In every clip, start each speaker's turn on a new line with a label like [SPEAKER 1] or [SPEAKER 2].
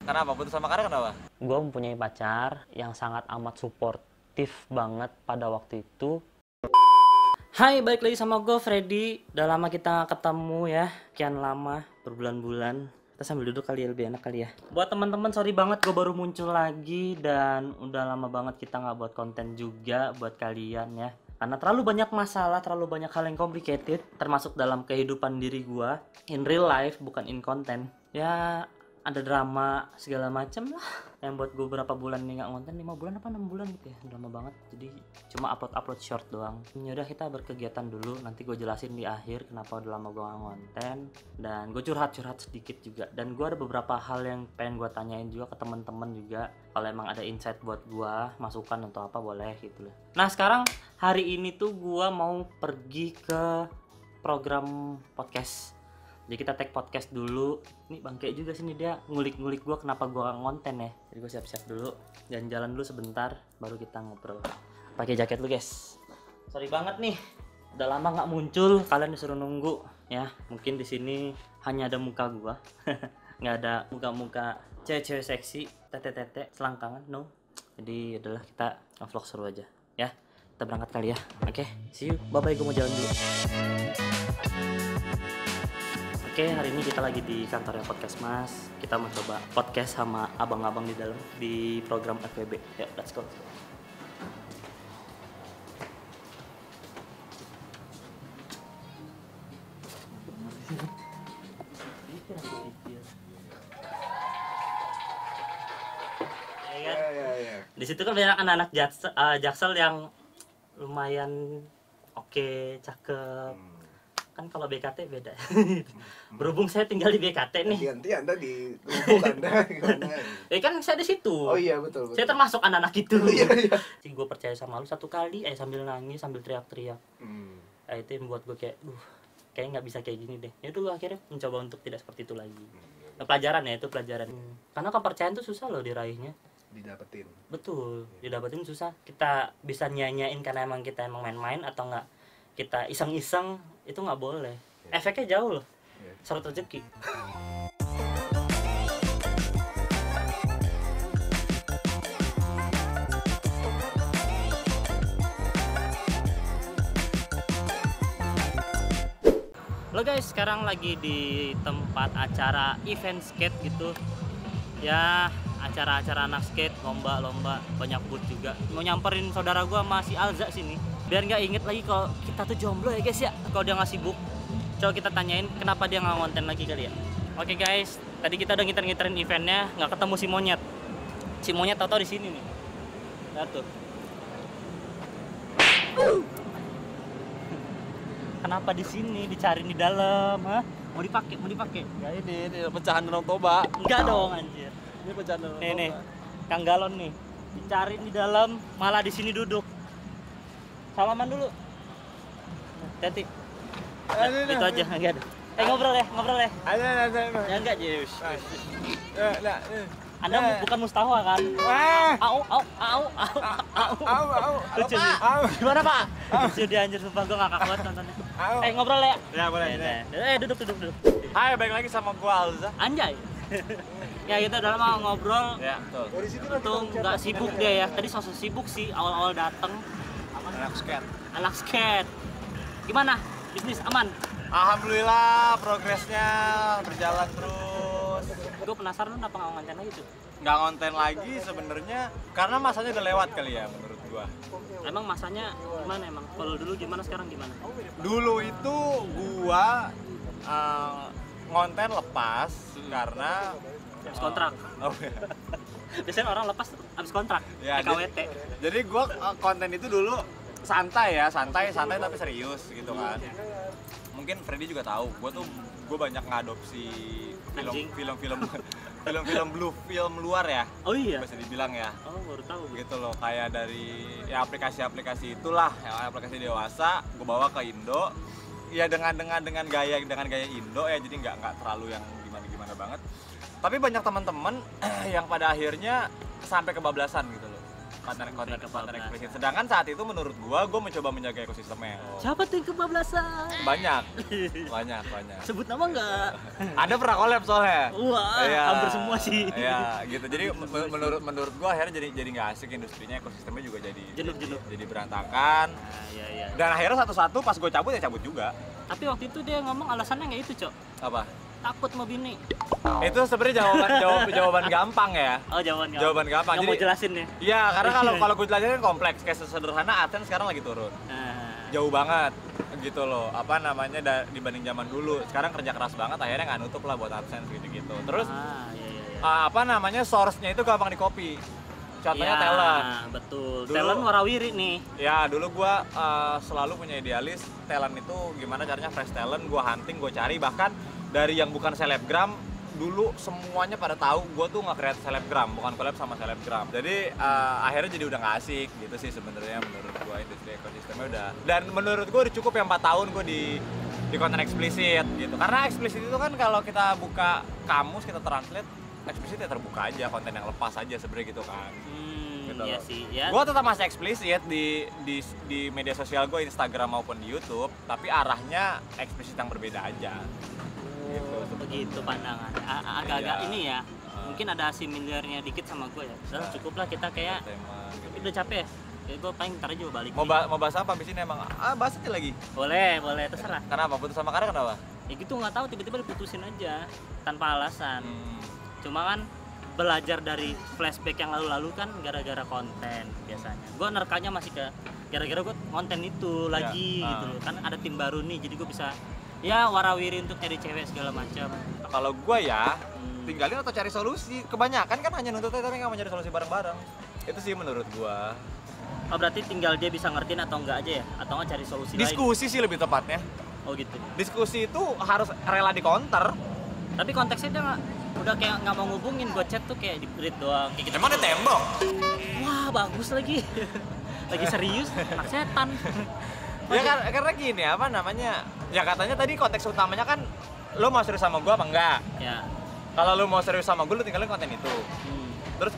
[SPEAKER 1] Kenapa? Putus sama Karya kenapa?
[SPEAKER 2] Gue mempunyai pacar yang sangat amat suportif banget pada waktu itu. Hai, balik lagi sama gue Freddy. Udah lama kita gak ketemu ya, kian lama, berbulan-bulan. Kita sambil duduk kali ya, lebih enak kali ya. Buat teman-teman, sorry banget gue baru muncul lagi. Dan udah lama banget kita gak buat konten juga buat kalian ya. Karena terlalu banyak masalah, terlalu banyak hal yang complicated. Termasuk dalam kehidupan diri gue. In real life, bukan in content. Ya, ada drama segala macem lah yang buat gue berapa bulan nih nggak konten, 5 bulan apa 6 bulan gitu ya, drama banget. Jadi cuma upload short doang. Yaudah, kita berkegiatan dulu, nanti gue jelasin di akhir kenapa udah lama gue nggak konten. Dan gue curhat sedikit juga, dan gue ada beberapa hal yang pengen gue tanyain juga ke teman-teman juga. Kalau emang ada insight buat gue, masukan atau apa boleh gitu lah. Nah, sekarang hari ini tuh gue mau pergi ke program podcast. Jadi kita tag podcast dulu. Nih bangke juga sini dia ngulik-ngulik gue kenapa gue ngonten ya. Jadi gue siap-siap dulu, jalan-jalan dulu sebentar, baru kita ngobrol. Pakai jaket lu guys. Sorry banget nih, udah lama nggak muncul, kalian disuruh nunggu ya. Mungkin di sini hanya ada muka gue, nggak ada muka-muka cewek-cewek seksi, tete-tete, selangkangan, no. Jadi adalah kita vlog seru aja ya. Kita berangkat kali ya. Oke, see you, bye-bye, gue mau jalan dulu. Oke, hari ini kita lagi di kantornya Podcast Mas. Kita mau coba podcast sama abang-abang di dalam di program FWB. Yuk, let's go.
[SPEAKER 1] Iya.
[SPEAKER 2] Di situ kan banyak anak-anak Jaksel yang lumayan oke, cakep. Kan kalau BKT beda. Berhubung saya tinggal di BKT nih.
[SPEAKER 3] Ganti Anda di lubuk Anda gimana?
[SPEAKER 2] Kan saya di situ.
[SPEAKER 3] Oh iya betul.
[SPEAKER 2] Saya termasuk anak-anak itu.
[SPEAKER 3] Iya.
[SPEAKER 2] Sih gue percaya sama lu satu kali, sambil nangis, sambil teriak-teriak. Itu yang buat gue kayak, kayaknya nggak bisa kayak gini deh. Ya itu akhirnya mencoba untuk tidak seperti itu lagi. Pelajaran ya, itu pelajaran. Karena kepercayaan tuh susah loh diraihnya.
[SPEAKER 3] Didapetin.
[SPEAKER 2] Betul, didapetin susah. Kita bisa nyanyain karena emang kita emang main-main atau enggak kita iseng-iseng, itu nggak boleh. Efeknya jauh loh. Sorot rezeki. Halo guys, sekarang lagi di tempat acara event skate gitu. Ya, acara-acara anak skate, lomba-lomba, banyak booth juga. Mau nyamperin saudara gua sama si Alza sini. Biar nggak inget lagi kalau kita tuh jomblo ya guys ya. Kalau dia nggak sibuk, coba kita tanyain kenapa dia nggak konten lagi kali ya. Oke guys, tadi kita udah ngiterin eventnya, nggak ketemu si monyet. Si monyet tau-tau di sini nih. Lihat tuh. Kenapa di sini? Dicariin di dalam, hah? Mau dipakai?
[SPEAKER 1] Ya ini pecahan Danau Toba.
[SPEAKER 2] Enggak dong anjir.
[SPEAKER 1] Ini pecahan Danau Toba.
[SPEAKER 2] Nih, Kang Galon nih. Dicariin di dalam, malah di sini duduk. Salaman dulu. Hati-hati. Itu aja, enggak ada. Ngobrol ya.
[SPEAKER 3] Ada.
[SPEAKER 2] Ya enggak, Jus.
[SPEAKER 3] Nah.
[SPEAKER 2] Anda bukan Mustafa kan? Au. Lucu sih. Gimana, Pak? Lucu dia anjir, sumpah gua ngakak banget nontonnya. Ngobrol ya.
[SPEAKER 1] Ya boleh.
[SPEAKER 2] Duduk.
[SPEAKER 1] Hai, balik lagi sama gua Alza.
[SPEAKER 2] Anjay. Ya kita udah lama ngobrol.
[SPEAKER 1] Ya, betul.
[SPEAKER 3] Dari situ
[SPEAKER 2] Untung nggak sibuk dia ya. Tadi sosok sibuk sih awal-awal dateng. Anak skate. Gimana? Bisnis aman?
[SPEAKER 1] Alhamdulillah, progresnya berjalan terus.
[SPEAKER 2] Gue penasaran kenapa nggak ngonten lagi tuh?
[SPEAKER 1] Nggak konten lagi sebenarnya karena masanya udah lewat kali ya menurut gua.
[SPEAKER 2] Emang masanya gimana emang? Kalau dulu gimana, sekarang gimana?
[SPEAKER 1] Dulu itu gua ngonten lepas karena
[SPEAKER 2] Habis kontrak.
[SPEAKER 1] Oh, iya.
[SPEAKER 2] Biasanya orang lepas habis kontrak.
[SPEAKER 1] Ya,
[SPEAKER 2] KWT.
[SPEAKER 1] Jadi gua konten itu dulu santai tapi serius gitu kan. Mungkin Freddy juga tahu, gue banyak ngadopsi film blue film luar ya.
[SPEAKER 2] Oh iya.
[SPEAKER 1] Bisa dibilang ya.
[SPEAKER 2] Oh, baru tahu.
[SPEAKER 1] Gitu loh, kayak dari ya aplikasi-aplikasi itulah, ya, aplikasi dewasa gue bawa ke Indo. Ya dengan gaya Indo ya, jadi nggak terlalu yang gimana banget. Tapi banyak teman-teman yang pada akhirnya sampai kebablasan gitu loh. konten eksplisit. Sedangkan saat itu menurut gua mencoba menjaga ekosistemnya.
[SPEAKER 2] Siapa tuh yang kebablasan?
[SPEAKER 1] Banyak.
[SPEAKER 2] Sebut nama nggak?
[SPEAKER 1] Ada pernah collab soalnya.
[SPEAKER 2] Wah,
[SPEAKER 1] Iya.
[SPEAKER 2] hampir semua sih.
[SPEAKER 1] Iya, gitu. Jadi menurut gua akhirnya jadi nggak asik, industrinya, ekosistemnya juga jadi
[SPEAKER 2] Jenuh.
[SPEAKER 1] jadi berantakan.
[SPEAKER 2] Nah, iya.
[SPEAKER 1] Dan akhirnya satu-satu pas gua cabut ya cabut juga.
[SPEAKER 2] Tapi waktu itu dia ngomong alasannya nggak itu, Cok.
[SPEAKER 1] Apa?
[SPEAKER 2] Takut mau bini.
[SPEAKER 1] Itu sebenarnya jawaban gampang ya.
[SPEAKER 2] Oh, jawaban
[SPEAKER 1] Gampang.
[SPEAKER 2] Nggak mau jelasin ya?
[SPEAKER 1] Iya, karena kalau gue jelasin kan kompleks. Kayak sederhana AdSense sekarang lagi turun.
[SPEAKER 2] Nah,
[SPEAKER 1] Jauh banget gitu loh. Apa namanya dibanding zaman dulu. Sekarang kerja keras banget akhirnya nggak nutup lah buat AdSense gitu-gitu. Terus
[SPEAKER 2] iya.
[SPEAKER 1] apa namanya source-nya itu gampang di-copy. Contohnya
[SPEAKER 2] Ya,
[SPEAKER 1] talent.
[SPEAKER 2] betul.
[SPEAKER 1] Dulu-
[SPEAKER 2] Talent warawiri nih.
[SPEAKER 1] Ya, dulu gua selalu punya idealis talent itu gimana caranya fresh talent, gua hunting, gua cari, bahkan dari yang bukan selebgram dulu semuanya pada tahu gua tuh nge-create selebgram, bukan collab sama selebgram. Jadi akhirnya jadi udah nggak asik gitu sih sebenarnya menurut gua, industri ekosistemnya udah. Dan menurut gua udah cukup ya 4 tahun gua di konten eksplisit gitu. Karena eksplisit itu kan kalau kita buka kamus, kita translate, eksplisit ya terbuka aja, konten yang lepas aja sebenarnya gitu kan. Gitu
[SPEAKER 2] Iya
[SPEAKER 1] loh.
[SPEAKER 2] sih, ya.
[SPEAKER 1] Gue tetap masih eksplisit di media sosial gue, Instagram maupun di YouTube, tapi arahnya eksplisit yang berbeda aja. Gitu.
[SPEAKER 2] Begitu pandangan. Agak-agak
[SPEAKER 1] Iya.
[SPEAKER 2] ini ya. Mungkin ada similarnya dikit sama gue ya. Udah cukup lah kita kayak
[SPEAKER 1] Tema, gitu.
[SPEAKER 2] udah capek ya. Ya gue paling ntar aja balik.
[SPEAKER 1] Mau,
[SPEAKER 2] nih.
[SPEAKER 1] mau bahas apa abis ini emang? Bahas aja lagi.
[SPEAKER 2] Boleh terserah.
[SPEAKER 1] Kenapa? Putus sama Karya kenapa?
[SPEAKER 2] Ya gitu nggak tahu tiba-tiba diputusin aja tanpa alasan.
[SPEAKER 1] Hmm,
[SPEAKER 2] Cuma kan belajar dari flashback yang lalu-lalu kan gara-gara konten biasanya. Gue nerekanya masih ke gara-gara gue konten itu lagi
[SPEAKER 1] Ya,
[SPEAKER 2] gitu loh. Kan ada tim baru nih, jadi gue bisa ya warawiri untuk cari cewek segala macam.
[SPEAKER 1] Kalau gue ya, tinggalin atau cari solusi. Kebanyakan kan hanya nuntut tapi nggak mau cari solusi bareng-bareng. Itu sih menurut gue.
[SPEAKER 2] Oh berarti tinggal dia bisa ngertiin atau enggak aja ya? Atau nggak cari solusi lain?
[SPEAKER 1] Diskusi sih lebih tepatnya.
[SPEAKER 2] Oh gitu.
[SPEAKER 1] Diskusi itu harus rela di counter.
[SPEAKER 2] Tapi konteksnya dia udah kayak nggak mau ngubungin, gue chat tuh kayak di read doang kayak gitu.
[SPEAKER 1] Emang ada tembok?
[SPEAKER 2] Wah bagus lagi. Lagi serius, anak setan.
[SPEAKER 1] Ya karena gini apa namanya, ya katanya tadi konteks utamanya kan lo mau serius sama gue apa enggak.
[SPEAKER 2] Ya.
[SPEAKER 1] Kalau lo mau serius sama gue, lo tinggalin konten itu.
[SPEAKER 2] Hmm.
[SPEAKER 1] Terus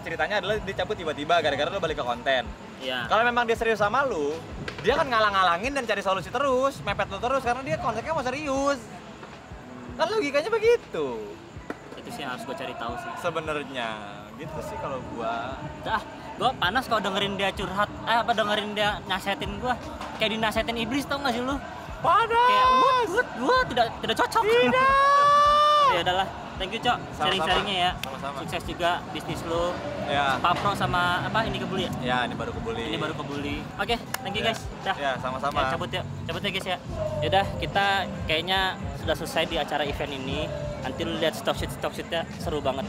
[SPEAKER 1] ceritanya adalah dicabut tiba-tiba gara-gara lo balik ke konten.
[SPEAKER 2] Ya.
[SPEAKER 1] Kalau memang dia serius sama lo, dia kan ngalang-ngalangin dan cari solusi terus, mepet lo terus karena dia kontennya mau serius. Kan logikanya begitu
[SPEAKER 2] Itu sih yang harus gue cari tahu sih.
[SPEAKER 1] sebenarnya. Gitu sih kalau gua.
[SPEAKER 2] Dah, gue panas kalau dengerin dia curhat, dengerin dia nasehatin gue. Kayak dinasehatin iblis tau gak sih lu?
[SPEAKER 1] Panas.
[SPEAKER 2] Kayak gue tidak cocok.
[SPEAKER 1] Tidak.
[SPEAKER 2] Ya udahlah, thank you Cok,
[SPEAKER 1] Sama-sama.
[SPEAKER 2] sharing-sharingnya ya.
[SPEAKER 1] Sama-sama.
[SPEAKER 2] Sukses juga bisnis lu.
[SPEAKER 1] Ya.
[SPEAKER 2] Papro sama apa ini kebuli ya?
[SPEAKER 1] Ya, ini baru kebuli.
[SPEAKER 2] Ini baru kebuli. Oke, thank you guys. Dah.
[SPEAKER 1] Ya, sama-sama.
[SPEAKER 2] Ya, cabut ya guys ya. Yaudah, kita kayaknya sudah selesai di acara event ini. Nanti lu lihat stock shootnya seru banget.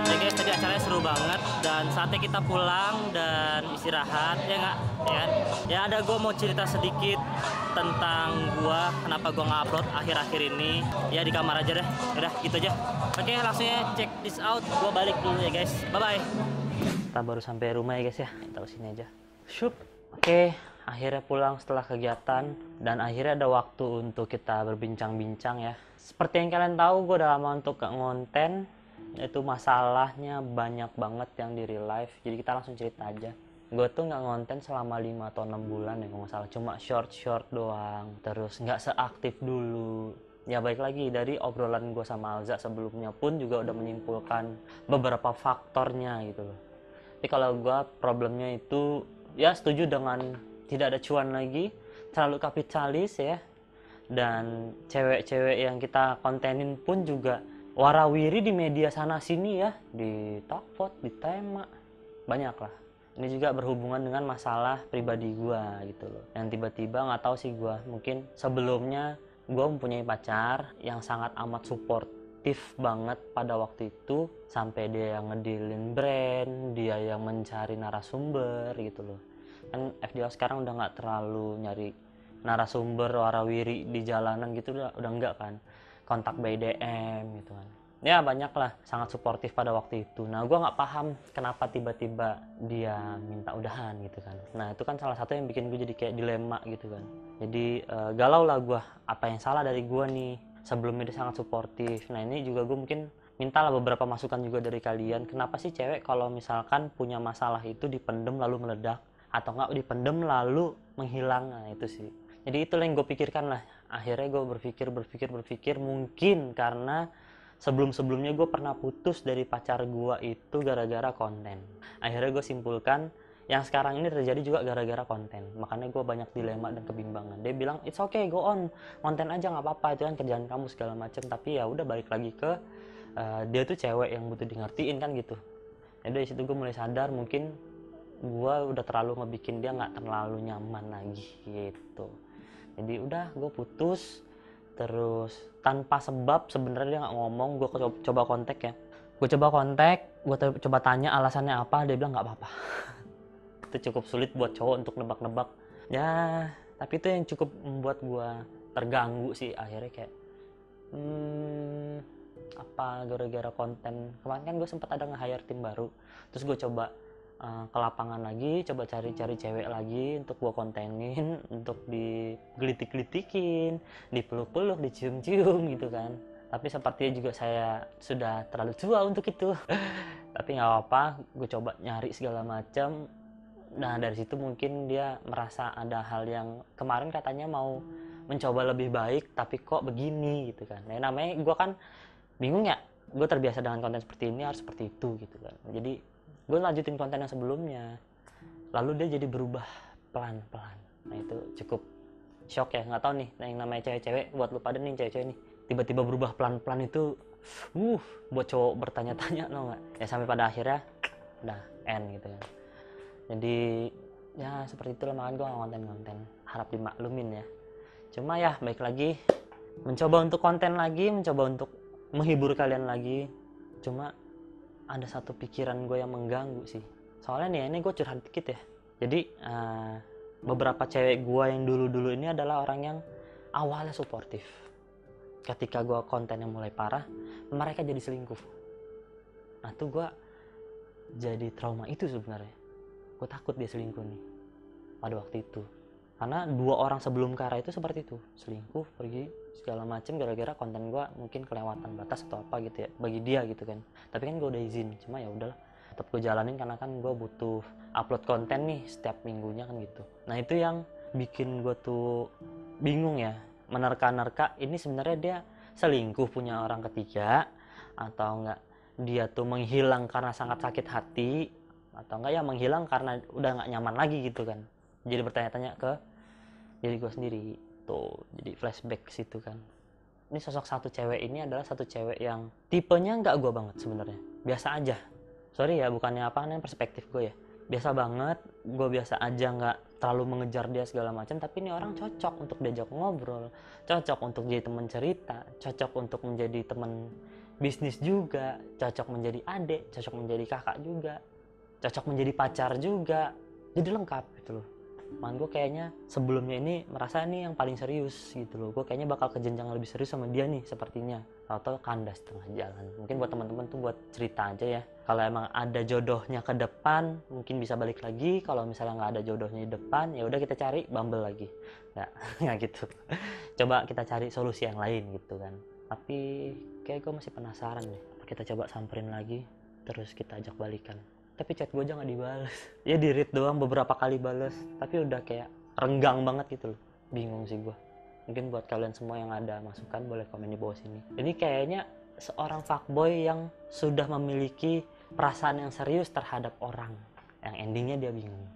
[SPEAKER 2] Ya guys, tadi acaranya seru banget dan saatnya kita pulang dan istirahat ya nggak ya kan? Ya ada gue mau cerita sedikit tentang gua kenapa gua nggak upload akhir-akhir ini ya di kamar aja deh. Udah gitu aja. Oke, langsung ya check this out. Gua balik dulu ya guys. Bye bye. Kita baru sampai rumah ya guys ya. Tahu sini aja. Shup. Oke, akhirnya pulang setelah kegiatan dan akhirnya ada waktu untuk kita berbincang-bincang ya. Seperti yang kalian tahu, gue udah lama untuk gak ngonten. Itu masalahnya banyak banget yang di real life. Jadi kita langsung cerita aja. Gue tuh nggak ngonten selama 5 atau 6 bulan ya kalau nggak salah. Cuma short doang. Terus nggak seaktif dulu. Ya baik lagi dari obrolan gue sama Alza sebelumnya pun juga udah menyimpulkan beberapa faktornya gitu loh. Tapi kalau gue problemnya itu ya setuju dengan tidak ada cuan lagi, terlalu kapitalis ya. Dan cewek-cewek yang kita kontenin pun juga warawiri di media sana sini ya, di Tokpot, di Tema, banyak lah. Ini juga berhubungan dengan masalah pribadi gua gitu loh. Yang tiba-tiba nggak tahu sih gua, mungkin sebelumnya gua mempunyai pacar yang sangat amat suportif banget pada waktu itu, sampai dia yang ngedilin brand, dia yang mencari narasumber gitu loh. Kan FDO sekarang udah nggak terlalu nyari narasumber warawiri di jalanan gitu, udah enggak kan, kontak by DM gitu kan. Ya banyak lah, sangat suportif pada waktu itu. Nah gue nggak paham kenapa tiba-tiba dia minta udahan gitu kan. Nah itu kan salah satu yang bikin gue jadi kayak dilema gitu kan. Jadi galau lah gue, apa yang salah dari gue nih. Sebelumnya dia sangat suportif. Nah ini juga gue mungkin mintalah beberapa masukan juga dari kalian. Kenapa sih cewek kalau misalkan punya masalah itu dipendem lalu meledak, atau nggak dipendem lalu menghilang? Nah itu sih. Jadi itulah yang gue pikirkan lah. Akhirnya gue berpikir mungkin karena sebelumnya gue pernah putus dari pacar gue itu gara-gara konten. Akhirnya gue simpulkan yang sekarang ini terjadi juga gara-gara konten. Makanya gue banyak dilema dan kebimbangan. Dia bilang it's okay, go on, konten aja nggak apa-apa, itu kan kerjaan kamu segala macam. Tapi ya udah balik lagi ke dia tuh cewek yang butuh di ngertiin kan gitu. Jadi dari situ gue mulai sadar mungkin gue udah terlalu ngebikin dia nggak terlalu nyaman lagi gitu. Jadi udah gue putus. Terus tanpa sebab sebenarnya dia nggak ngomong, gue coba kontak ya. Gue coba kontak, gue coba tanya alasannya apa, dia bilang nggak apa-apa. Itu cukup sulit buat cowok untuk nebak-nebak. Ya, tapi itu yang cukup membuat gue terganggu sih akhirnya kayak apa gara-gara konten. Kemarin kan gue sempat ada nge-hire tim baru. Terus gue coba ke lapangan lagi, coba cari-cari cewek lagi untuk gua kontenin, untuk digelitik-gelitikin, dipeluk-peluk, dicium-cium gitu kan. Tapi sepertinya juga saya sudah terlalu tua untuk itu. Tapi nggak apa-apa, gue coba nyari segala macam. Nah dari situ mungkin dia merasa ada hal yang kemarin katanya mau mencoba lebih baik, tapi kok begini gitu kan. Nah namanya gue kan bingung ya, gue terbiasa dengan konten seperti ini harus seperti itu gitu kan. Jadi gue lanjutin konten yang sebelumnya, lalu dia jadi berubah pelan-pelan. Nah itu cukup shock ya, nggak tahu nih yang namanya cewek-cewek, buat lu pada nih cewek-cewek nih tiba-tiba berubah pelan-pelan itu buat cowok bertanya-tanya no nggak ya, sampai pada akhirnya udah end gitu kan. Jadi ya seperti itulah, makanya gue konten-konten harap dimaklumin ya. Cuma ya baik lagi, mencoba untuk konten lagi, mencoba untuk menghibur kalian lagi. Cuma ada satu pikiran gue yang mengganggu sih. Soalnya nih, ini gue curhat dikit ya. Jadi beberapa cewek gue yang dulu-dulu ini adalah orang yang awalnya suportif. Ketika gue kontennya mulai parah, mereka jadi selingkuh. Nah tuh gue jadi trauma itu sebenarnya. Gue takut dia selingkuh nih pada waktu itu. Karena 2 orang sebelum Kara itu seperti itu, selingkuh, pergi segala macem gara-gara konten gue mungkin kelewatan batas atau apa gitu ya bagi dia gitu kan. Tapi kan gue udah izin, cuma ya udahlah, tetap gue jalanin karena kan gue butuh upload konten nih setiap minggunya kan gitu. Nah itu yang bikin gue tuh bingung ya, menerka-nerka ini sebenarnya dia selingkuh punya orang ketiga, atau enggak dia tuh menghilang karena sangat sakit hati, atau enggak ya menghilang karena udah nggak nyaman lagi gitu kan. Jadi bertanya-tanya ke diri gue sendiri tuh, jadi flashback ke situ kan. Ini sosok satu cewek ini adalah satu cewek yang tipenya nggak gue banget sebenarnya, biasa aja. Sorry ya, bukannya apa, ini perspektif gue ya, biasa banget. Gue biasa aja, nggak terlalu mengejar dia segala macam, tapi ini orang cocok untuk diajak ngobrol, cocok untuk jadi teman cerita, cocok untuk menjadi teman bisnis juga, cocok menjadi adik, cocok menjadi kakak juga, cocok menjadi pacar juga, jadi lengkap gitu loh. Man gue kayaknya sebelumnya ini merasa ini yang paling serius gitu loh. Gue kayaknya bakal ke jenjang lebih serius sama dia nih sepertinya. Atau kandas tengah jalan. Mungkin buat teman-teman tuh buat cerita aja ya. Kalau emang ada jodohnya ke depan, mungkin bisa balik lagi. Kalau misalnya nggak ada jodohnya di depan, ya udah kita cari Bumble lagi. Nggak gitu. Coba kita cari solusi yang lain gitu kan. Tapi kayak gue masih penasaran nih. Kita coba samperin lagi, terus kita ajak balikan. Tapi chat gue aja nggak dibales. Ya di read doang beberapa kali bales, tapi udah kayak renggang banget gitu loh. Bingung sih gue. Mungkin buat kalian semua yang ada masukan boleh komen di bawah sini. Ini kayaknya seorang fuckboy yang sudah memiliki perasaan yang serius terhadap orang, yang endingnya dia bingung.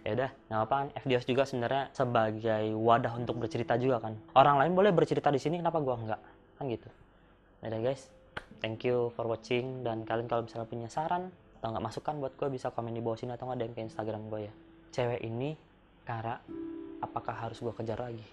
[SPEAKER 2] Ya udah, nggak apa-apa. FDOS juga sebenarnya sebagai wadah untuk bercerita juga kan. Orang lain boleh bercerita di sini, kenapa gue enggak? Kan gitu. Ya udah guys. Thank you for watching, dan kalian kalau misalnya punya saran atau nggak masukan buat gue bisa komen di bawah sini atau nggak DM ke Instagram gue ya. Cewek ini, Kara, apakah harus gue kejar lagi?